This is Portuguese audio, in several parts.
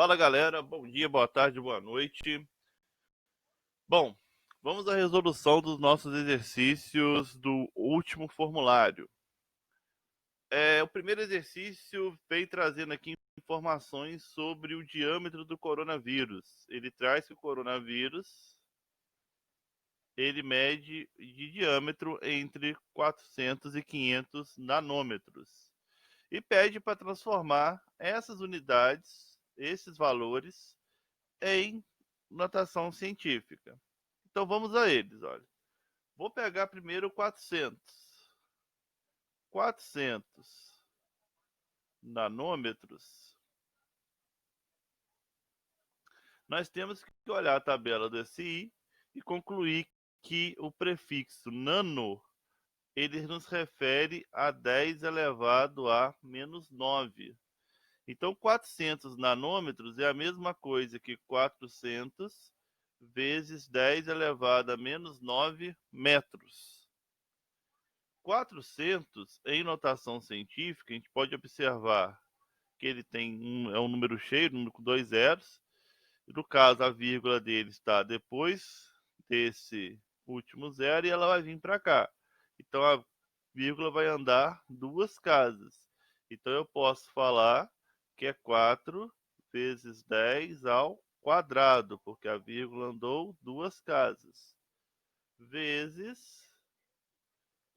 Fala galera, bom dia, boa tarde, boa noite. Bom, vamos à resolução dos nossos exercícios do último formulário. O primeiro exercício vem trazendo aqui informações sobre o diâmetro do coronavírus. Ele traz que o coronavírus ele mede de diâmetro entre 400 e 500 nanômetros e pede para transformar essas unidades, esses valores, em notação científica. Então vamos a eles, olha. Vou pegar primeiro 400. 400 nanômetros. Nós temos que olhar a tabela do SI e concluir que o prefixo nano ele nos refere a 10 elevado a menos 9. Então 400 nanômetros é a mesma coisa que 400 vezes 10 elevado a menos 9 metros. 400, em notação científica, a gente pode observar que ele é um número cheio, um número com dois zeros. No caso, a vírgula dele está depois desse último zero e ela vai vir para cá. Então, a vírgula vai andar duas casas. Então, eu posso falar que é 4 vezes 10 ao quadrado, porque a vírgula andou duas casas, vezes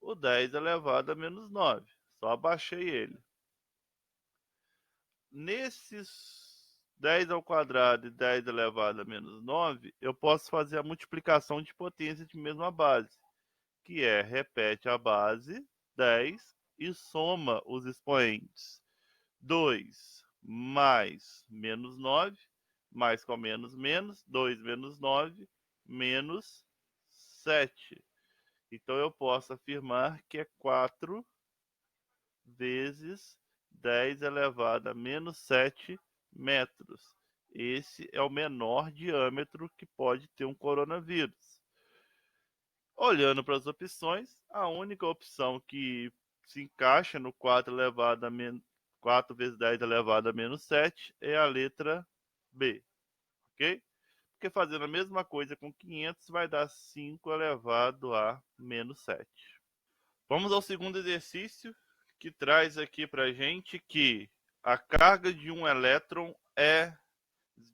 o 10 elevado a menos 9. Só abaixei ele. Nesses 10 ao quadrado e 10 elevado a menos 9, eu posso fazer a multiplicação de potência de mesma base, que é repete a base 10 e soma os expoentes. 2 mais menos 9, mais com menos, menos, 2 menos 9, menos 7. Então eu posso afirmar que é 4 vezes 10 elevado a menos 7 metros. Esse é o menor diâmetro que pode ter um coronavírus. Olhando para as opções, a única opção que se encaixa no 4 elevado a 4 vezes 10 elevado a menos 7 é a letra B, ok? Porque fazendo a mesma coisa com 500 vai dar 5 elevado a menos 7. Vamos ao segundo exercício, que traz aqui para gente que a carga de um elétron é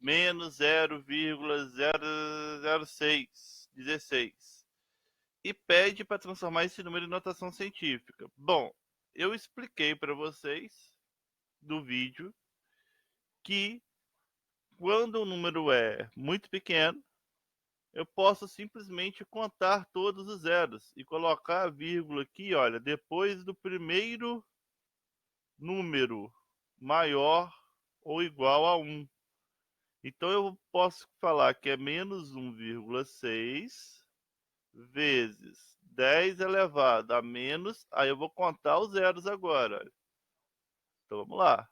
menos 0,00616 e pede para transformar esse número em notação científica. Bom, eu expliquei para vocês no vídeo que quando o número é muito pequeno, eu posso simplesmente contar todos os zeros e colocar a vírgula aqui, olha, depois do primeiro número maior ou igual a 1. Então eu posso falar que é menos 1,6 vezes 10 elevado a menos, aí eu vou contar os zeros agora. Então vamos lá.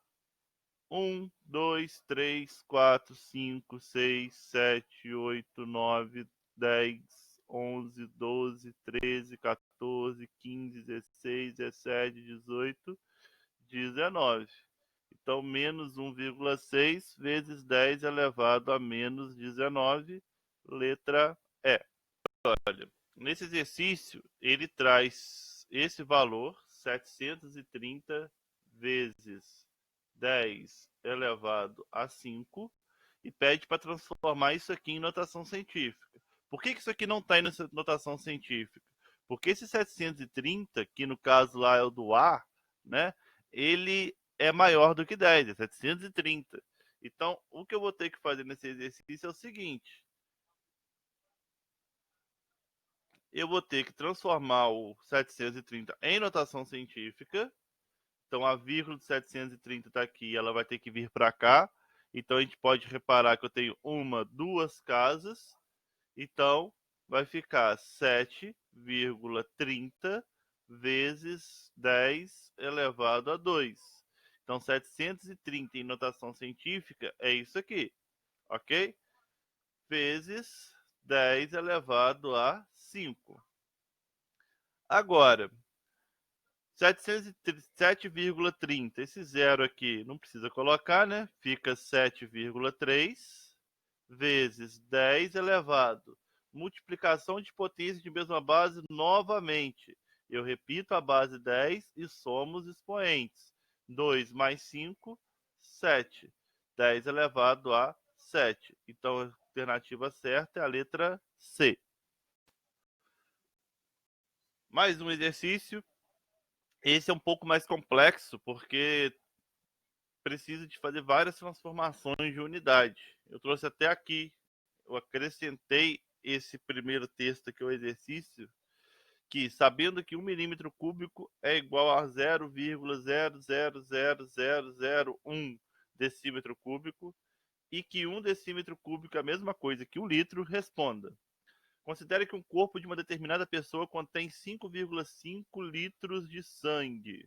1, 2, 3, 4, 5, 6, 7, 8, 9, 10, 11, 12, 13, 14, 15, 16, 17, 18, 19. Então, menos 1,6 vezes 10 elevado a menos 19, letra E. Olha, nesse exercício, ele traz esse valor, 730 vezes 10 elevado a 5, e pede para transformar isso aqui em notação científica. Por que isso aqui não está em notação científica? Porque esse 730, que no caso lá é o do A, né, ele é maior do que 10, é 730. Então, o que eu vou ter que fazer nesse exercício é o seguinte: eu vou ter que transformar o 730 em notação científica. Então, a vírgula de 730 está aqui, ela vai ter que vir para cá. Então, a gente pode reparar que eu tenho uma, duas casas. Então, vai ficar 7,30 vezes 10 elevado a 2. Então, 730 em notação científica é isso aqui, ok? Vezes 10 elevado a 5. Agora, 7,30. Esse zero aqui não precisa colocar, né? Fica 7,3 vezes 10 elevado. Multiplicação de potência de mesma base novamente. Eu repito a base 10 e somos expoentes. 2 mais 5, 7. 10 elevado a 7. Então, a alternativa certa é a letra C. Mais um exercício. Esse é um pouco mais complexo, porque precisa de fazer várias transformações de unidade. Eu trouxe até aqui, eu acrescentei esse primeiro texto aqui, o exercício, que sabendo que 1 milímetro cúbico é igual a 0,000001 decímetro cúbico e que 1 decímetro cúbico é a mesma coisa que 1 litro, responda. Considere que um corpo de uma determinada pessoa contém 5,5 litros de sangue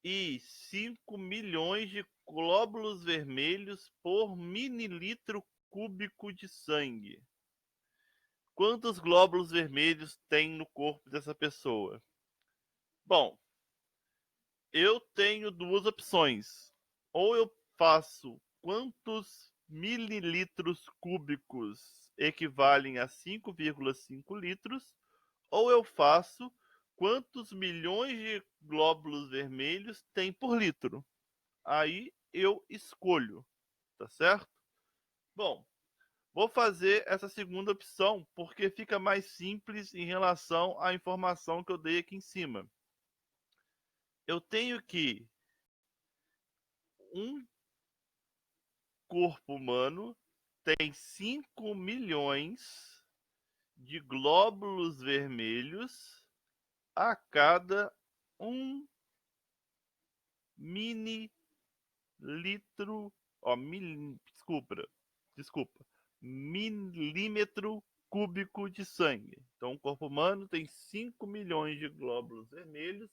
e 5 milhões de glóbulos vermelhos por mililitro cúbico de sangue. Quantos glóbulos vermelhos tem no corpo dessa pessoa? Bom, eu tenho duas opções. Ou eu faço quantos mililitros cúbicos equivalem a 5,5 litros, ou eu faço quantos milhões de glóbulos vermelhos tem por litro. Aí eu escolho, tá certo? Bom, vou fazer essa segunda opção porque fica mais simples em relação à informação que eu dei aqui em cima. Eu tenho que um corpo humano tem 5 milhões de glóbulos vermelhos a cada 1 mililitro, desculpa, milímetro cúbico de sangue. Então, o corpo humano tem 5 milhões de glóbulos vermelhos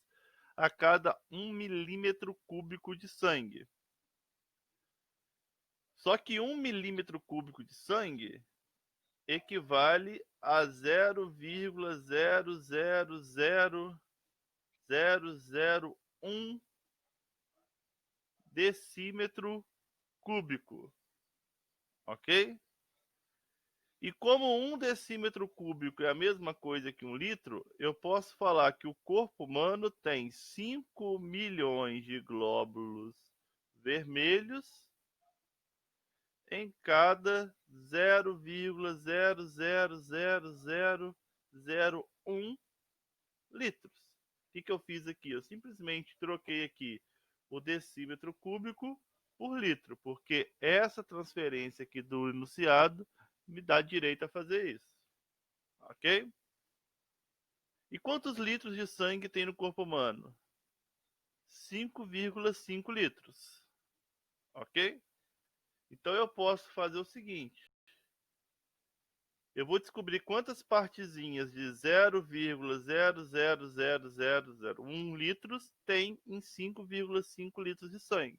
a cada 1 milímetro cúbico de sangue. Só que 1 milímetro cúbico de sangue equivale a 0,000001 decímetro cúbico, ok? E como 1 decímetro cúbico é a mesma coisa que 1 litro, eu posso falar que o corpo humano tem 5 milhões de glóbulos vermelhos em cada 0,000001 litros. O que eu fiz aqui? Eu simplesmente troquei aqui o decímetro cúbico por litro, porque essa transferência aqui do enunciado me dá direito a fazer isso. Ok? E quantos litros de sangue tem no corpo humano? 5,5 litros. Ok? Então eu posso fazer o seguinte. Eu vou descobrir quantas partezinhas de 0,000001 litros tem em 5,5 litros de sangue.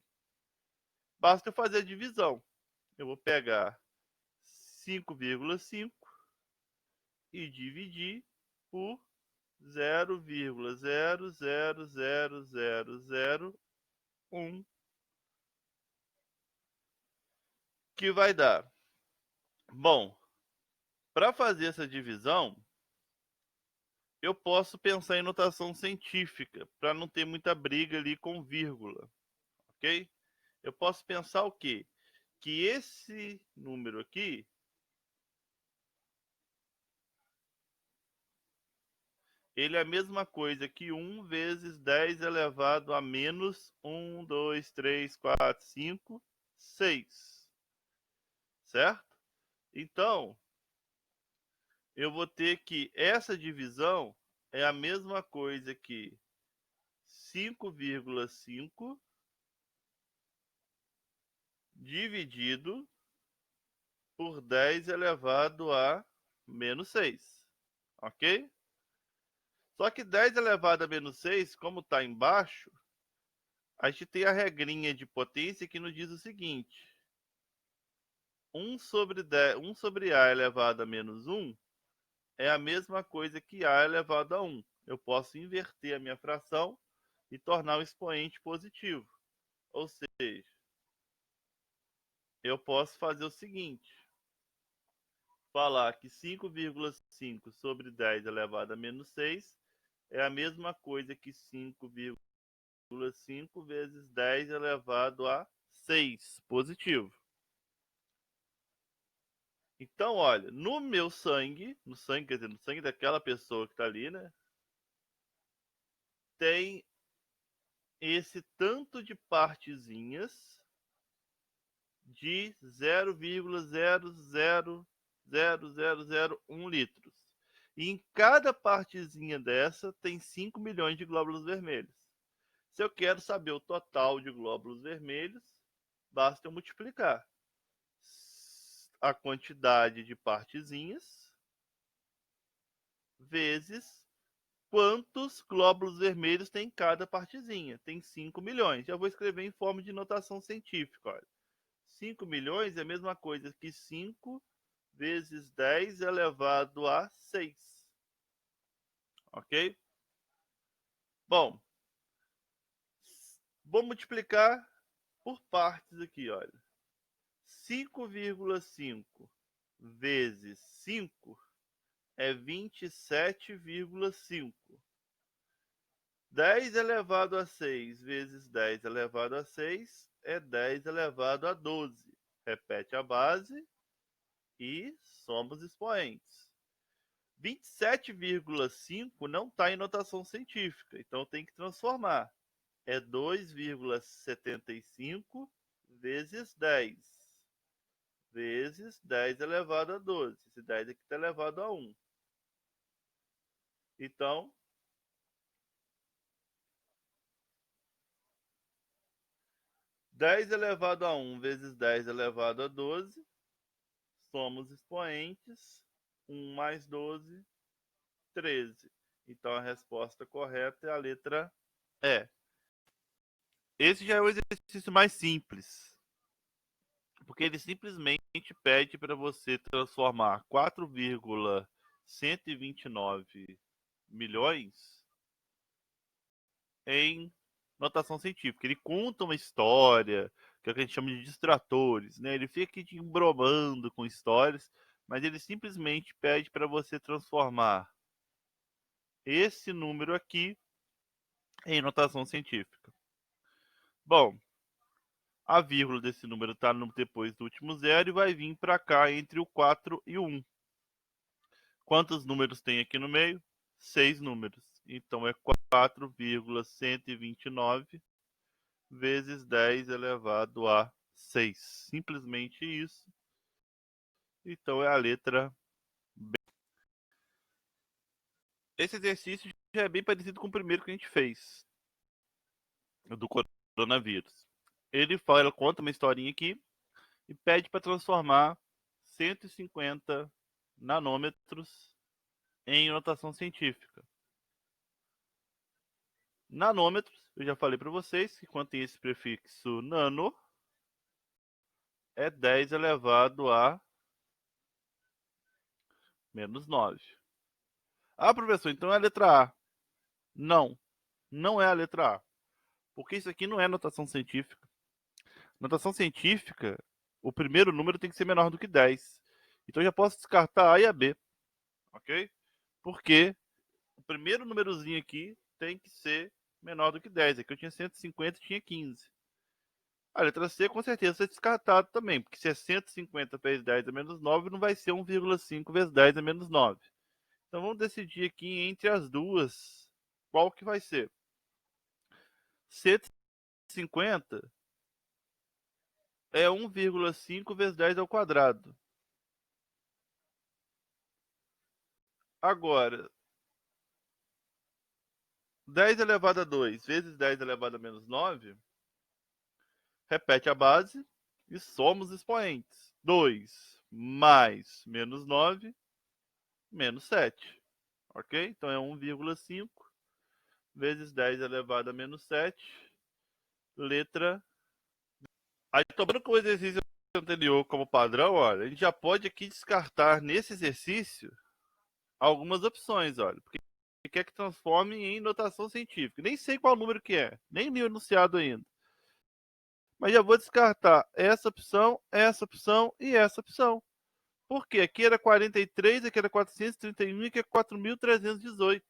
Basta eu fazer a divisão. Eu vou pegar 5,5 e dividir por 0,00001, que vai dar. Bom, para fazer essa divisão, eu posso pensar em notação científica, para não ter muita briga ali com vírgula, ok? Eu posso pensar o quê? Que esse número aqui ele é a mesma coisa que 1 vezes 10 elevado a menos 1, 2, 3, 4, 5, 6. Certo? Então, eu vou ter que essa divisão é a mesma coisa que 5,5 dividido por 10 elevado a menos 6. Ok? Só que 10 elevado a menos 6, como está embaixo, a gente tem a regrinha de potência que nos diz o seguinte: 1 sobre A elevado a menos 1 é a mesma coisa que A elevado a 1. eu posso inverter a minha fração e tornar o expoente positivo. Ou seja, eu posso fazer o seguinte: falar que 5,5 sobre 10 elevado a menos 6 é a mesma coisa que 5,5 vezes 10 elevado a 6, positivo. Então, olha, no meu sangue, no sangue, quer dizer, no sangue daquela pessoa que está ali, né? Tem esse tanto de partezinhas de 0,0000001 litros. E em cada partezinha dessa tem 5 milhões de glóbulos vermelhos. Se eu quero saber o total de glóbulos vermelhos, basta eu multiplicar a quantidade de partezinhas vezes quantos glóbulos vermelhos tem em cada partezinha. Tem 5 milhões. Já vou escrever em forma de notação científica. Olha. 5 milhões é a mesma coisa que 5 vezes 10 elevado a 6. Ok? Bom, vou multiplicar por partes aqui, olha. 5,5 vezes 5 é 27,5. 10 elevado a 6 vezes 10 elevado a 6 é 10 elevado a 12. Repete a base e somos expoentes. 27,5 não está em notação científica, então tem que transformar. É 2,75 vezes 10 vezes 10 elevado a 12. Esse 10 aqui está elevado a 1. Então, 10 elevado a 1 vezes 10 elevado a 12, somos expoentes. 1 mais 12, 13. Então, a resposta correta é a letra E. Esse já é o exercício mais simples, porque ele simplesmente pede para você transformar 4,129 milhões em notação científica. Ele conta uma história, que é o que a gente chama de distratores, né? Ele fica aqui te embromando com histórias, mas ele simplesmente pede para você transformar esse número aqui em notação científica. Bom, a vírgula desse número está depois do último zero e vai vir para cá entre o 4 e o 1. Quantos números tem aqui no meio? 6 números. Então é 4,129 vezes 10 elevado a 6. Simplesmente isso. Então é a letra B. Esse exercício já é bem parecido com o primeiro que a gente fez, do coronavírus. Ele conta uma historinha aqui e pede para transformar 150 nanômetros em notação científica. Nanômetros, eu já falei para vocês que quando tem esse prefixo nano, é 10 elevado a menos 9. Ah, professor, então é a letra A. Não, não é a letra A. Porque isso aqui não é notação científica. Notação científica, o primeiro número tem que ser menor do que 10. Então eu já posso descartar A e a B. Ok? Porque o primeiro númerozinho aqui tem que ser menor do que 10. Aqui eu tinha 150 e tinha 15. A letra C com certeza é descartado também, porque se é 150 vezes 10 a menos 9, não vai ser 1,5 vezes 10 a menos 9. Então vamos decidir aqui entre as duas, qual que vai ser. 150 é 1,5 vezes 10 ao quadrado. Agora, 10 elevado a 2 vezes 10 elevado a menos 9, repete a base e somos expoentes. 2 mais menos 9, menos 7. Ok? Então é 1,5 vezes 10 elevado a menos 7, letra. Aí, tomando com o exercício anterior como padrão, olha, a gente já pode aqui descartar nesse exercício algumas opções, olha. Porque quer que transforme em notação científica. Nem sei qual número que é, nem li o enunciado ainda. Mas já vou descartar essa opção e essa opção. Por quê? Aqui era 43, aqui era 431 e aqui é 4.318.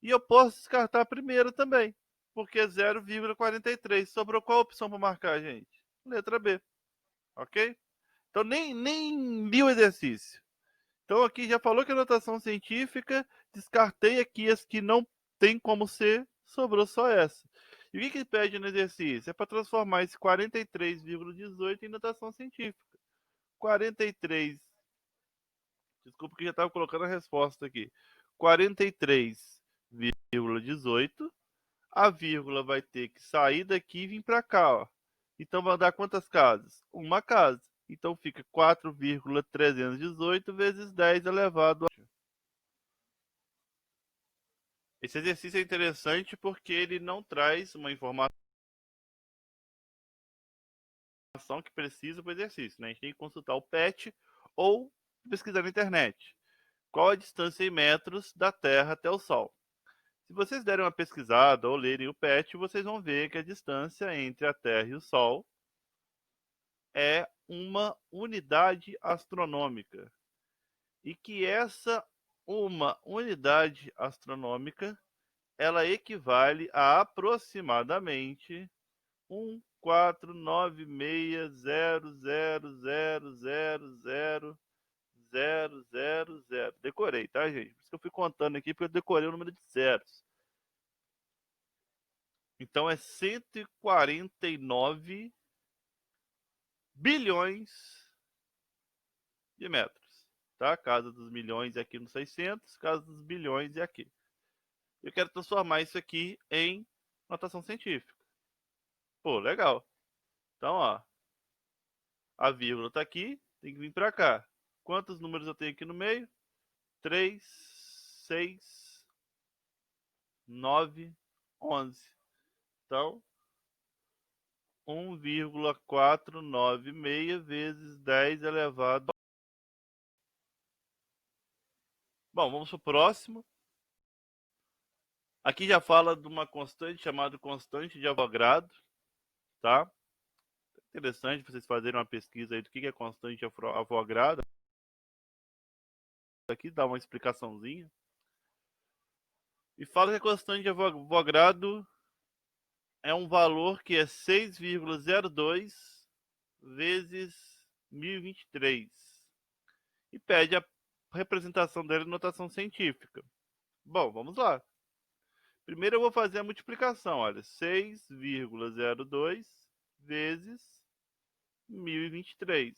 E eu posso descartar a primeira também, porque é 0,43. Sobrou qual opção para marcar, gente? Letra B. Ok? Então nem li o exercício. Então aqui já falou que é notação científica, descartei aqui as que não tem como ser, sobrou só essa. E o que pede no exercício? É para transformar esse 43,18 em notação científica. 43, desculpa que já estava colocando a resposta aqui. 43,18, a vírgula vai ter que sair daqui e vir para cá, ó. Então vai dar quantas casas? Uma casa. Então fica 4,318 vezes 10 elevado a... Esse exercício é interessante porque ele não traz uma informação que precisa para o exercício, né? A gente tem que consultar o PET ou pesquisar na internet. Qual a distância em metros da Terra até o Sol? Se vocês derem uma pesquisada ou lerem o PET, vocês vão ver que a distância entre a Terra e o Sol é uma unidade astronômica. E que essa uma unidade astronômica, ela equivale a aproximadamente 14960000000. Decorei, tá, gente? Por isso que eu fui contando aqui, porque eu decorei o número de zeros. Então é 149 bilhões de metros, tá? Casa dos milhões é aqui no 600, casa dos bilhões é aqui. Eu quero transformar isso aqui em notação científica. Pô, legal. Então, ó, a vírgula está aqui, tem que vir para cá. Quantos números eu tenho aqui no meio? 3, 6, 9, 11. Então, 1,496 vezes 10 elevado a... Bom, vamos para o próximo. Aqui já fala de uma constante chamada constante de Avogadro, tá? Interessante vocês fazerem uma pesquisa aí do que é constante de Avogadro. Aqui dá uma explicaçãozinha. E fala que a constante de Avogadro é um valor que é 6,02 vezes 1023. E pede a representação dela em notação científica. Bom, vamos lá. Primeiro eu vou fazer a multiplicação. Olha, 6,02 vezes 1023.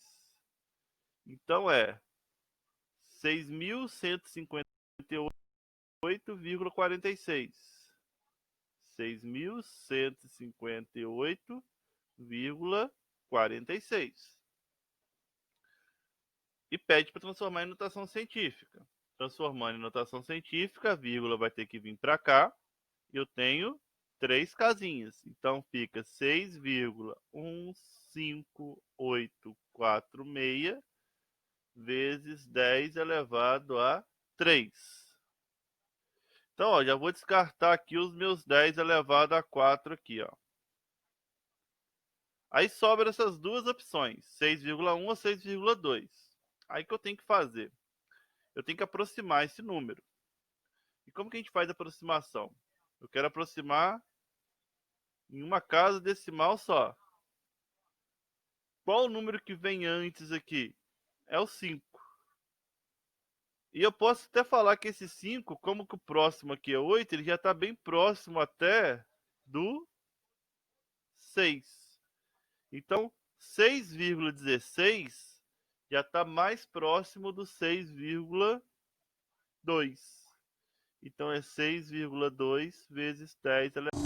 Então é 6.158,46. 6.158,46. E pede para transformar em notação científica. Transformando em notação científica, a vírgula vai ter que vir para cá. Eu tenho 3 casinhas. Então fica 6,15846 vezes 10 elevado a 3. Então, ó, já vou descartar aqui os meus 10 elevado a 4 aqui, ó. Aí sobra essas duas opções, 6,1 ou 6,2. Aí que eu tenho que fazer? Eu tenho que aproximar esse número. E como que a gente faz a aproximação? Eu quero aproximar em uma casa decimal só. Qual o número que vem antes aqui? É o 5. E eu posso até falar que esse 5, como que o próximo aqui é 8, ele já está bem próximo até do 6. Então, 6,16 já está mais próximo do 6,2. Então, é 6,2 vezes 10 elevado.